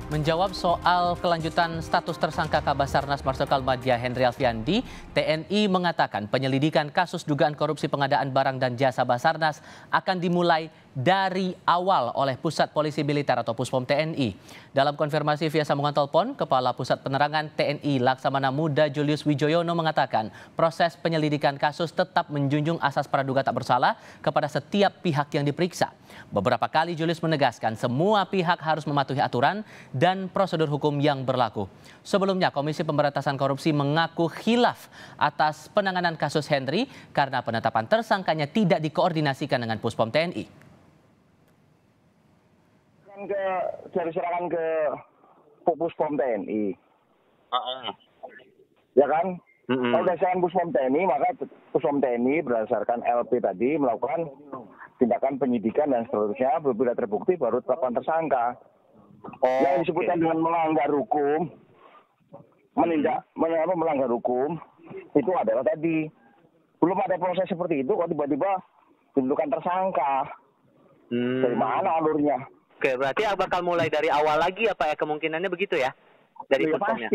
Menjawab soal kelanjutan status tersangka Kabasarnas Marsikal Madya Henry Alfiandi, TNI mengatakan penyelidikan kasus dugaan korupsi pengadaan barang dan jasa Basarnas akan dimulai dari awal oleh Pusat Polisi Militer atau Puspom TNI. Dalam konfirmasi via sambungan telepon, Kepala Pusat Penerangan TNI Laksamana Muda Julius Wijoyono mengatakan proses penyelidikan kasus tetap menjunjung asas praduga tak bersalah kepada setiap pihak yang diperiksa. Beberapa kali Julius menegaskan semua pihak harus mematuhi aturan dan prosedur hukum yang berlaku. Sebelumnya, Komisi Pemberantasan Korupsi mengaku khilaf atas penanganan kasus Henry karena penetapan tersangkanya tidak dikoordinasikan dengan Puspom TNI. Dari serangan ke Puspom TNI, ya kan? Kalau dari serangan Puspom TNI, maka Puspom TNI berdasarkan LP tadi melakukan tindakan penyidikan dan seterusnya, bila terbukti baru tetapkan tersangka. Yang disebutkan dengan melanggar hukum, melanggar hukum, itu adalah tadi belum ada proses seperti itu, kok tiba-tiba ditentukan tersangka. Dari mana alurnya? Oke, berarti bakal mulai dari awal lagi apa ya, kemungkinannya begitu ya? Dari Puspomnya?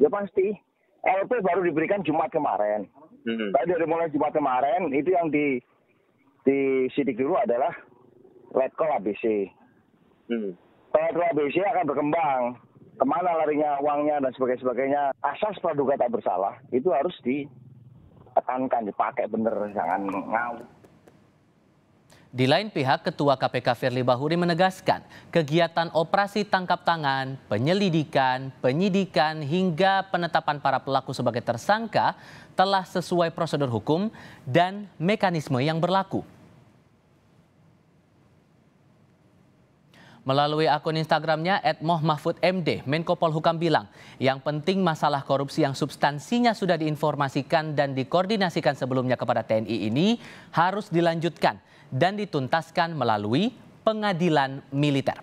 Ya pasti. LP baru diberikan Jumat kemarin. Tadi dari mulai Jumat kemarin, itu yang disidik dulu adalah Letkol ABC. Letkol ABC akan berkembang. Kemana larinya uangnya dan sebagainya. Asas praduga tak bersalah, itu harus ditekankan, dipakai bener, jangan ngawur. Di lain pihak, Ketua KPK Firly Bahuri menegaskan kegiatan operasi tangkap tangan, penyelidikan, penyidikan hingga penetapan para pelaku sebagai tersangka telah sesuai prosedur hukum dan mekanisme yang berlaku. Melalui akun Instagramnya @mohmahfudmd, Menko Polhukam bilang, yang penting masalah korupsi yang substansinya sudah diinformasikan dan dikoordinasikan sebelumnya kepada TNI ini harus dilanjutkan dan dituntaskan melalui pengadilan militer.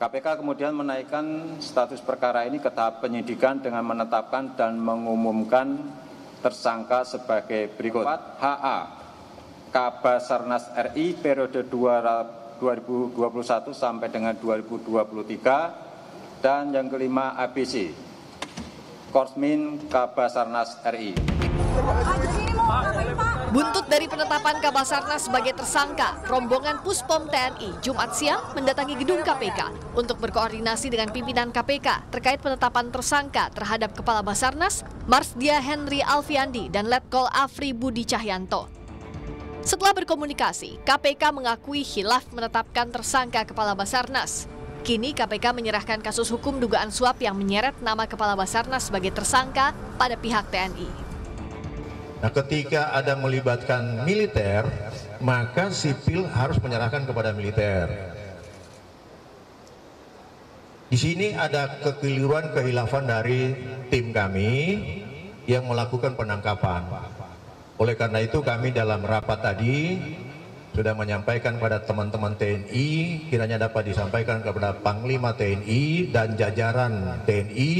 KPK kemudian menaikkan status perkara ini ke tahap penyidikan dengan menetapkan dan mengumumkan tersangka sebagai berikut. HA, Kabasarnas RI periode 2021 sampai dengan 2023, dan yang kelima ABC, Korsmin Kabasarnas RI. Buntut dari penetapan Kabasarnas sebagai tersangka, rombongan Puspom TNI Jumat siang mendatangi gedung KPK untuk berkoordinasi dengan pimpinan KPK terkait penetapan tersangka terhadap Kepala Basarnas Marsdia Henry Alfiandi dan Letkol Afri Budi Cahyanto. Setelah berkomunikasi, KPK mengakui khilaf menetapkan tersangka Kepala Basarnas. Kini KPK menyerahkan kasus hukum dugaan suap yang menyeret nama Kepala Basarnas sebagai tersangka pada pihak TNI. Nah, ketika ada melibatkan militer, maka sipil harus menyerahkan kepada militer. Di sini ada kekeliruan, kehilafan dari tim kami yang melakukan penangkapan. Oleh karena itu kami dalam rapat tadi sudah menyampaikan kepada teman-teman TNI, kiranya dapat disampaikan kepada Panglima TNI dan jajaran TNI.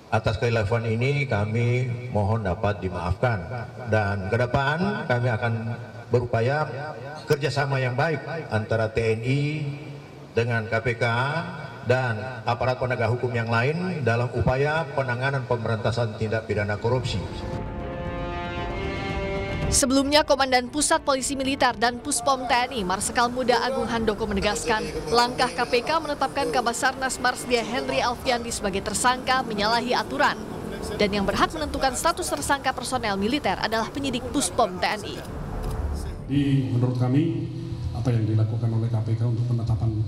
Atas kekhilafan ini kami mohon dapat dimaafkan, dan ke depan kami akan berupaya kerjasama yang baik antara TNI dengan KPK dan aparat penegak hukum yang lain dalam upaya penanganan pemberantasan tindak pidana korupsi. Sebelumnya, Komandan Pusat Polisi Militer dan Puspom TNI Marsikal Muda Agung Handoko menegaskan langkah KPK menetapkan Kabasarnas Marsdia Henry Alfiandi sebagai tersangka menyalahi aturan. Dan yang berhak menentukan status tersangka personel militer adalah penyidik Puspom TNI. Menurut kami, apa yang dilakukan oleh KPK untuk penetapan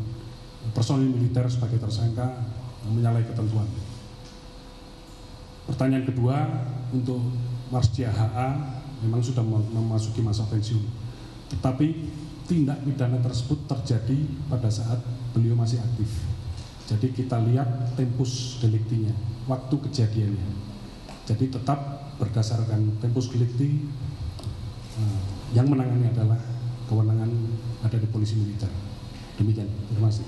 personel militer sebagai tersangka menyalahi ketentuan. Pertanyaan kedua, untuk Marsdia HA memang sudah memasuki masa pensiun, tetapi tindak pidana tersebut terjadi pada saat beliau masih aktif. Jadi kita lihat tempus deliktinya, waktu kejadiannya. Jadi tetap berdasarkan tempus delikti, yang menangani adalah kewenangan ada di polisi militer. Demikian, terima kasih.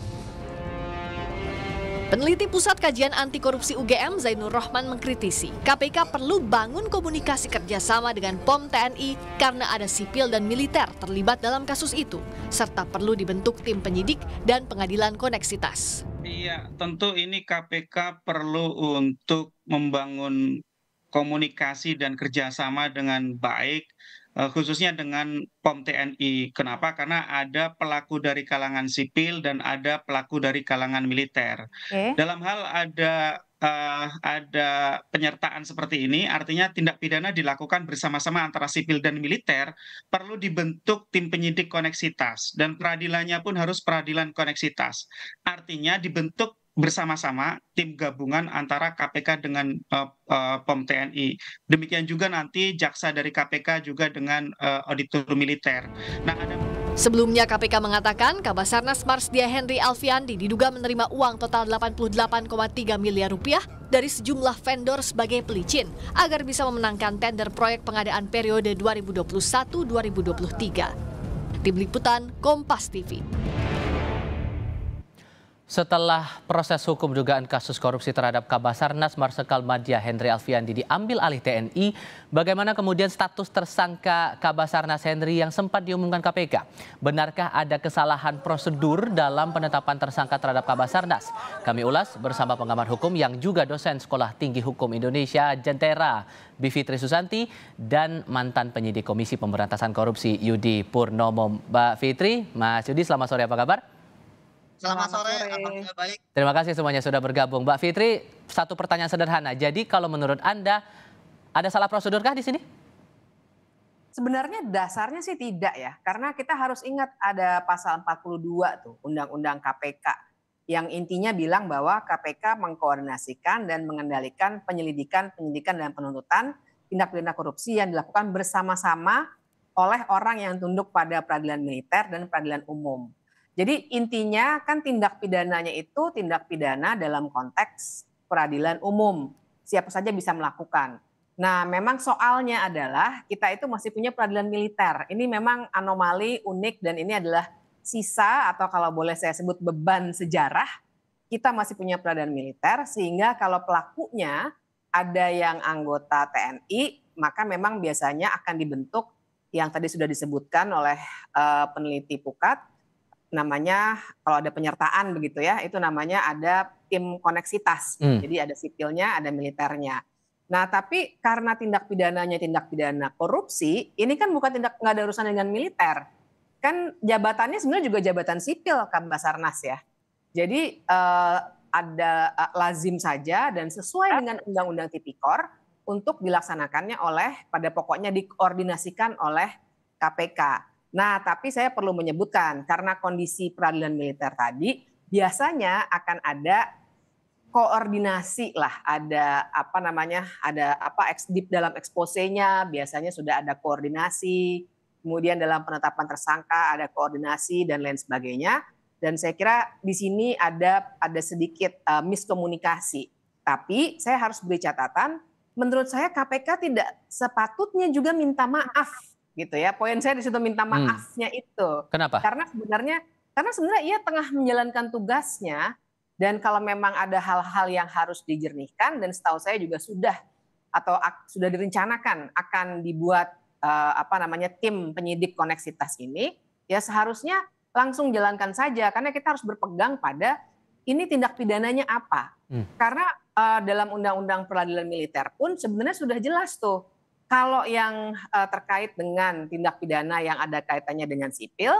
Peneliti Pusat Kajian Anti Korupsi UGM Zainur Rohman mengkritisi KPK perlu bangun komunikasi kerjasama dengan POM TNI karena ada sipil dan militer terlibat dalam kasus itu, serta perlu dibentuk tim penyidik dan pengadilan koneksitas. Iya, tentu ini KPK perlu untuk membangun komunikasi dan kerjasama dengan baik, khususnya dengan POM TNI. Kenapa? Karena ada pelaku dari kalangan sipil dan ada pelaku dari kalangan militer. Dalam hal ada penyertaan seperti ini, artinya tindak pidana dilakukan bersama-sama antara sipil dan militer, perlu dibentuk tim penyidik koneksitas, dan peradilannya pun harus peradilan koneksitas. Artinya dibentuk bersama-sama tim gabungan antara KPK dengan POM TNI. Demikian juga nanti jaksa dari KPK juga dengan auditor militer. Nah, Sebelumnya KPK mengatakan Kabasarnas Marsdia Henry Alfiandi diduga menerima uang total 88,3 miliar rupiah dari sejumlah vendor sebagai pelicin agar bisa memenangkan tender proyek pengadaan periode 2021-2023. Tim Liputan Kompas TV. Setelah proses hukum dugaan kasus korupsi terhadap Kabasarnas Marsikal Madya Henry Alfiandi diambil alih TNI, bagaimana kemudian status tersangka Kabasarnas Henry yang sempat diumumkan KPK? Benarkah ada kesalahan prosedur dalam penetapan tersangka terhadap Kabasarnas? Kami ulas bersama pengamat hukum yang juga dosen Sekolah Tinggi Hukum Indonesia Jentera, Bivitri Susanti, dan mantan penyidik Komisi Pemberantasan Korupsi Yudi Purnomo. Mbak Fitri, Mas Yudi, selamat sore, apa kabar? Selamat sore, alhamdulillah baik. Terima kasih semuanya sudah bergabung. Mbak Fitri, satu pertanyaan sederhana. Jadi kalau menurut Anda, ada salah prosedurkah di sini? Sebenarnya dasarnya sih tidak ya. Karena kita harus ingat ada pasal 42 tuh, Undang-Undang KPK. Yang intinya bilang bahwa KPK mengkoordinasikan dan mengendalikan penyelidikan, penyidikan, dan penuntutan tindak pidana korupsi yang dilakukan bersama-sama oleh orang yang tunduk pada peradilan militer dan peradilan umum. Jadi intinya kan tindak pidananya itu tindak pidana dalam konteks peradilan umum. Siapa saja bisa melakukan. Nah memang soalnya adalah kita itu masih punya peradilan militer. Ini memang anomali, unik, dan ini adalah sisa atau kalau boleh saya sebut beban sejarah. Kita masih punya peradilan militer sehingga kalau pelakunya ada yang anggota TNI, maka memang biasanya akan dibentuk yang tadi sudah disebutkan oleh peneliti Pukat. Namanya kalau ada penyertaan begitu ya, itu namanya ada tim koneksitas. Jadi ada sipilnya, ada militernya. Nah tapi karena tindak pidananya tindak pidana korupsi, ini kan bukan nggak ada urusan dengan militer. Kan jabatannya sebenarnya juga jabatan sipil Kabasarnas ya. Jadi ada lazim saja dan sesuai dengan Undang-Undang Tipikor untuk dilaksanakannya pada pokoknya dikoordinasikan oleh KPK. Nah, tapi saya perlu menyebutkan karena kondisi peradilan militer tadi biasanya akan ada koordinasi lah, ada dalam eksposenya biasanya sudah ada koordinasi, kemudian dalam penetapan tersangka ada koordinasi dan lain sebagainya. Dan saya kira di sini ada sedikit miskomunikasi. Tapi saya harus beri catatan, menurut saya KPK tidak sepatutnya juga minta maaf. Gitu ya, poin saya di situ minta maafnya itu. Kenapa? Karena sebenarnya ia tengah menjalankan tugasnya dan kalau memang ada hal-hal yang harus dijernihkan dan setahu saya juga sudah direncanakan akan dibuat tim penyidik koneksitas ini, ya seharusnya langsung jalankan saja karena kita harus berpegang pada ini tindak pidananya apa. Karena dalam Undang-Undang Peradilan Militer pun sebenarnya sudah jelas tuh. Kalau yang terkait dengan tindak pidana yang ada kaitannya dengan sipil,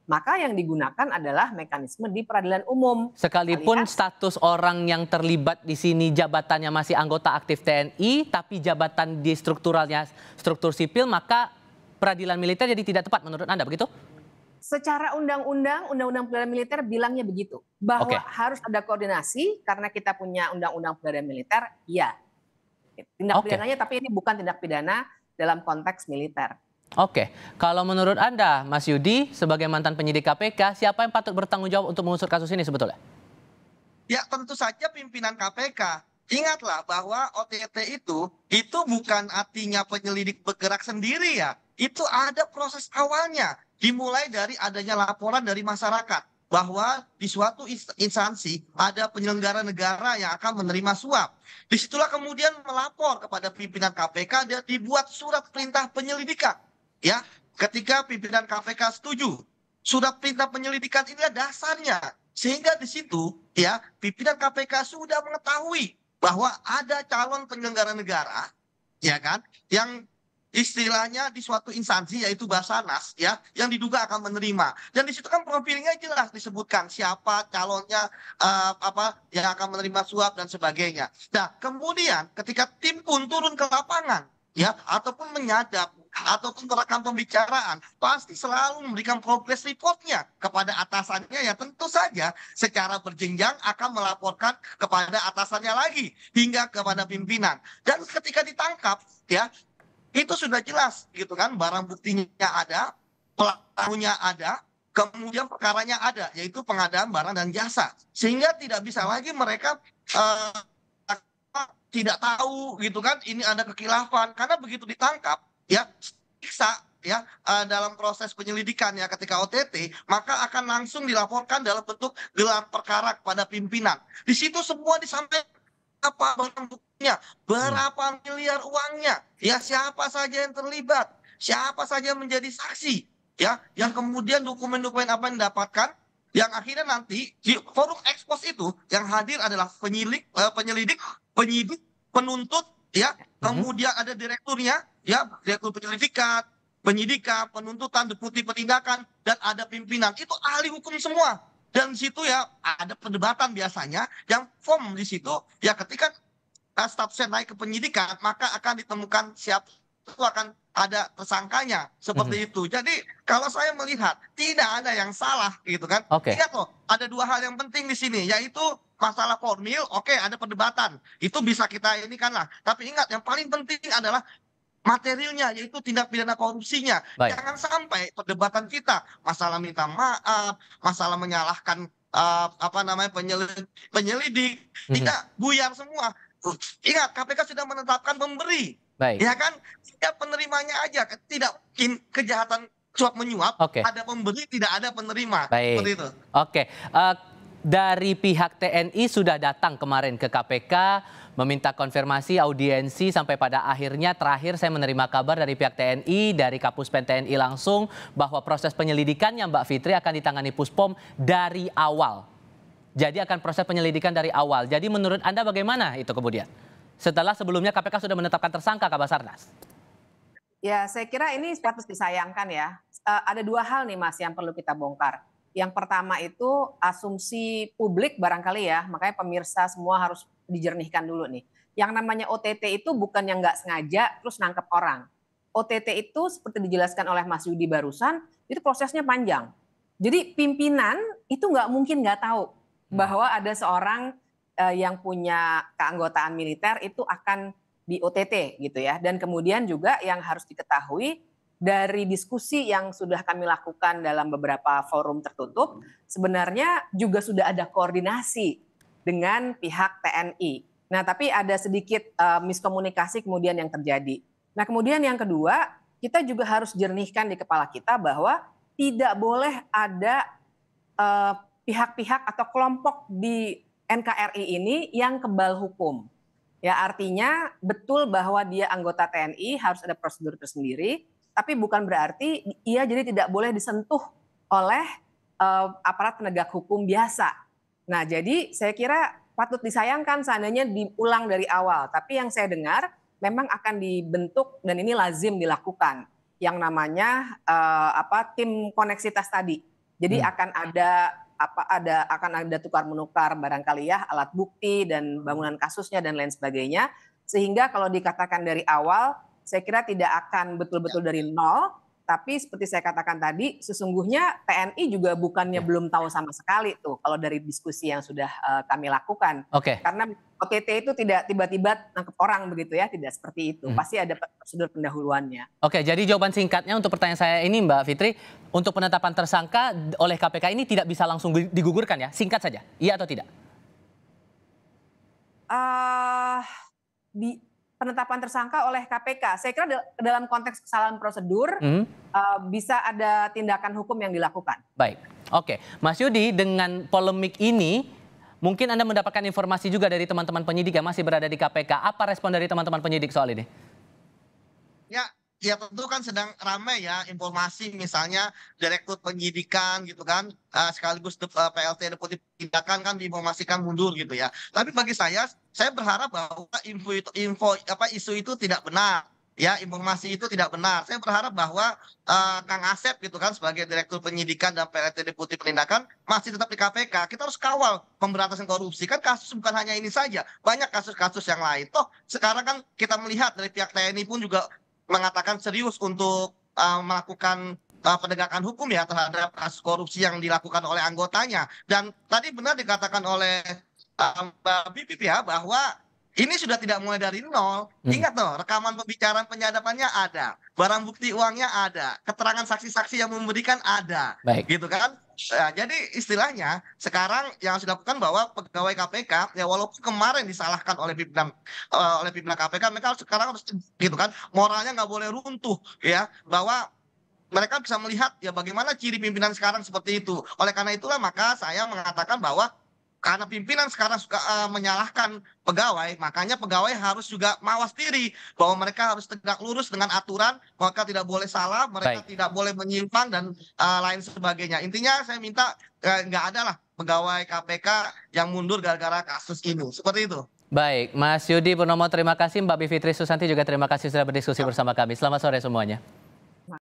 maka yang digunakan adalah mekanisme di peradilan umum. Sekalipun status orang yang terlibat di sini jabatannya masih anggota aktif TNI, tapi jabatan di struktur sipil, maka peradilan militer jadi tidak tepat menurut Anda, begitu? Secara Undang-Undang Peradilan Militer bilangnya begitu. Bahwa harus ada koordinasi karena kita punya Undang-Undang Peradilan Militer, iya. Tindak pidananya tapi ini bukan tindak pidana dalam konteks militer. Oke, kalau menurut Anda, Mas Yudi, sebagai mantan penyidik KPK, siapa yang patut bertanggung jawab untuk mengusut kasus ini sebetulnya? Ya tentu saja pimpinan KPK. Ingatlah bahwa OTT itu bukan artinya penyelidik bergerak sendiri ya. Itu ada proses awalnya, dimulai dari adanya laporan dari masyarakat. bahwa di suatu instansi ada penyelenggara negara yang akan menerima suap. Disitulah kemudian melapor kepada pimpinan KPK dan dibuat surat perintah penyelidikan. Ya, ketika pimpinan KPK setuju, surat perintah penyelidikan inilah dasarnya. Sehingga di situ ya pimpinan KPK sudah mengetahui bahwa ada calon penyelenggara negara, ya kan, yang istilahnya di suatu instansi yaitu Basarnas ya yang diduga akan menerima, dan di situ kan profilnya jelas disebutkan siapa calonnya, apa yang akan menerima suap dan sebagainya. Nah kemudian ketika tim pun turun ke lapangan ya ataupun menyadap ataupun merekam pembicaraan, pasti selalu memberikan progress reportnya kepada atasannya, ya tentu saja secara berjenjang akan melaporkan kepada atasannya lagi hingga kepada pimpinan. Dan ketika ditangkap ya itu sudah jelas gitu kan, barang buktinya ada, pelakunya ada, kemudian perkaranya ada, yaitu pengadaan barang dan jasa, sehingga tidak bisa lagi mereka tidak tahu gitu kan ini ada kekhilafan, karena begitu ditangkap ya siksa ya dalam proses penyelidikan ya ketika OTT, maka akan langsung dilaporkan dalam bentuk gelar perkara kepada pimpinan. Di situ semua disampaikan apa barang buktinya, berapa miliar uangnya, ya siapa saja yang terlibat, siapa saja yang menjadi saksi, ya yang kemudian dokumen-dokumen apa yang didapatkan, yang akhirnya nanti di forum ekspos itu yang hadir adalah penyelidik, penyidik, penuntut, ya kemudian ada direkturnya, ya direktur penyelidikan, penyidikan, penuntutan, deputi penindakan, dan ada pimpinan. Itu ahli hukum semua. Dan di situ ya ada perdebatan biasanya yang form di situ ya ketika statusnya naik ke penyidikan maka akan ditemukan siapa itu akan ada tersangkanya seperti itu. Jadi kalau saya melihat tidak ada yang salah gitu kan. Ingat loh, ada dua hal yang penting di sini, yaitu masalah formil, oke, ada perdebatan. Itu bisa kita ini kan lah. Tapi ingat yang paling penting adalah materialnya, yaitu tindak pidana korupsinya. Baik. Jangan sampai perdebatan kita masalah minta maaf, masalah menyalahkan apa namanya penyelidik, tidak buyar semua. Ingat, KPK sudah menetapkan pemberi. Baik. Ya kan, setiap penerimanya aja, tidak mungkin kejahatan suap menyuap, ada pemberi tidak ada penerima. Baik. Seperti itu. Oke. Dari pihak TNI sudah datang kemarin ke KPK meminta konfirmasi audiensi, sampai pada akhirnya terakhir saya menerima kabar dari pihak TNI, dari Kapuspen TNI langsung bahwa proses penyelidikannya Mbak Fitri akan ditangani Puspom dari awal. Jadi akan proses penyelidikan dari awal. Jadi menurut Anda bagaimana itu kemudian? Setelah sebelumnya KPK sudah menetapkan tersangka Kabasarnas. Ya, saya kira ini patut disayangkan ya. Ada dua hal nih Mas yang perlu kita bongkar. Yang pertama itu asumsi publik barangkali ya, makanya pemirsa semua harus dijernihkan dulu nih. Yang namanya OTT itu bukan yang nggak sengaja terus nangkep orang. OTT itu seperti dijelaskan oleh Mas Yudi barusan, itu prosesnya panjang. Jadi pimpinan itu nggak mungkin nggak tahu bahwa ada seorang yang punya keanggotaan militer itu akan di OTT gitu ya. Dan kemudian juga yang harus diketahui dari diskusi yang sudah kami lakukan dalam beberapa forum tertutup, sebenarnya juga sudah ada koordinasi dengan pihak TNI. Nah, tapi ada sedikit miskomunikasi kemudian yang terjadi. Nah, kemudian yang kedua, kita juga harus jernihkan di kepala kita bahwa tidak boleh ada pihak-pihak atau kelompok di NKRI ini yang kebal hukum. Ya, artinya betul bahwa dia anggota TNI harus ada prosedur tersendiri, tapi bukan berarti ia jadi tidak boleh disentuh oleh aparat penegak hukum biasa. Nah, jadi saya kira patut disayangkan seandainya diulang dari awal. Tapi yang saya dengar memang akan dibentuk dan ini lazim dilakukan yang namanya tim koneksitas tadi. Jadi akan ada tukar menukar barangkali ya alat bukti dan bangunan kasusnya dan lain sebagainya. Sehingga kalau dikatakan dari awal, saya kira tidak akan betul-betul dari nol, tapi seperti saya katakan tadi, sesungguhnya TNI juga bukannya belum tahu sama sekali tuh kalau dari diskusi yang sudah kami lakukan. Karena OTT itu tidak tiba-tiba nangkep orang begitu ya, tidak seperti itu. Pasti ada prosedur pendahuluannya. Oke, jadi jawaban singkatnya untuk pertanyaan saya ini Mbak Fitri, untuk penetapan tersangka oleh KPK ini tidak bisa langsung digugurkan ya? Singkat saja, iya atau tidak? penetapan tersangka oleh KPK. Saya kira dalam konteks kesalahan prosedur bisa ada tindakan hukum yang dilakukan. Baik, oke. Mas Yudi, dengan polemik ini, mungkin Anda mendapatkan informasi juga dari teman-teman penyidik yang masih berada di KPK. Apa respon dari teman-teman penyidik soal ini? Ya tentu kan sedang ramai ya informasi misalnya Direktur Penyidikan gitu kan, sekaligus PLT Deputi Tindakan kan diinformasikan mundur gitu ya. Tapi bagi saya berharap bahwa isu itu tidak benar. Ya, informasi itu tidak benar. Saya berharap bahwa Kang Asep gitu kan sebagai Direktur Penyidikan dan PLT Deputi Penindakan masih tetap di KPK. Kita harus kawal pemberantasan korupsi. Kan kasus bukan hanya ini saja, banyak kasus-kasus yang lain. Toh sekarang kan kita melihat dari pihak TNI pun juga mengatakan serius untuk melakukan penegakan hukum ya terhadap kasus korupsi yang dilakukan oleh anggotanya. Dan tadi benar dikatakan oleh Mbak Bipip ya bahwa ini sudah tidak mulai dari nol. Ingat loh, rekaman pembicaraan penyadapannya ada, barang bukti uangnya ada, keterangan saksi-saksi yang memberikan ada, gitu kan? Nah, jadi istilahnya sekarang yang harus dilakukan bahwa pegawai KPK ya walaupun kemarin disalahkan oleh pimpinan KPK, mereka sekarang harus gitu kan, moralnya nggak boleh runtuh ya, bahwa mereka bisa melihat ya bagaimana ciri pimpinan sekarang seperti itu. Oleh karena itulah maka saya mengatakan bahwa karena pimpinan sekarang suka menyalahkan pegawai, makanya pegawai harus juga mawas diri bahwa mereka harus tegak lurus dengan aturan, mereka tidak boleh salah, mereka tidak boleh menyimpang dan lain sebagainya. Intinya saya minta nggak ada lah pegawai KPK yang mundur gara-gara kasus ini, seperti itu. Baik, Mas Yudi Purnomo terima kasih, Mbak Bivitri Susanti juga terima kasih sudah berdiskusi bersama kami. Selamat sore semuanya.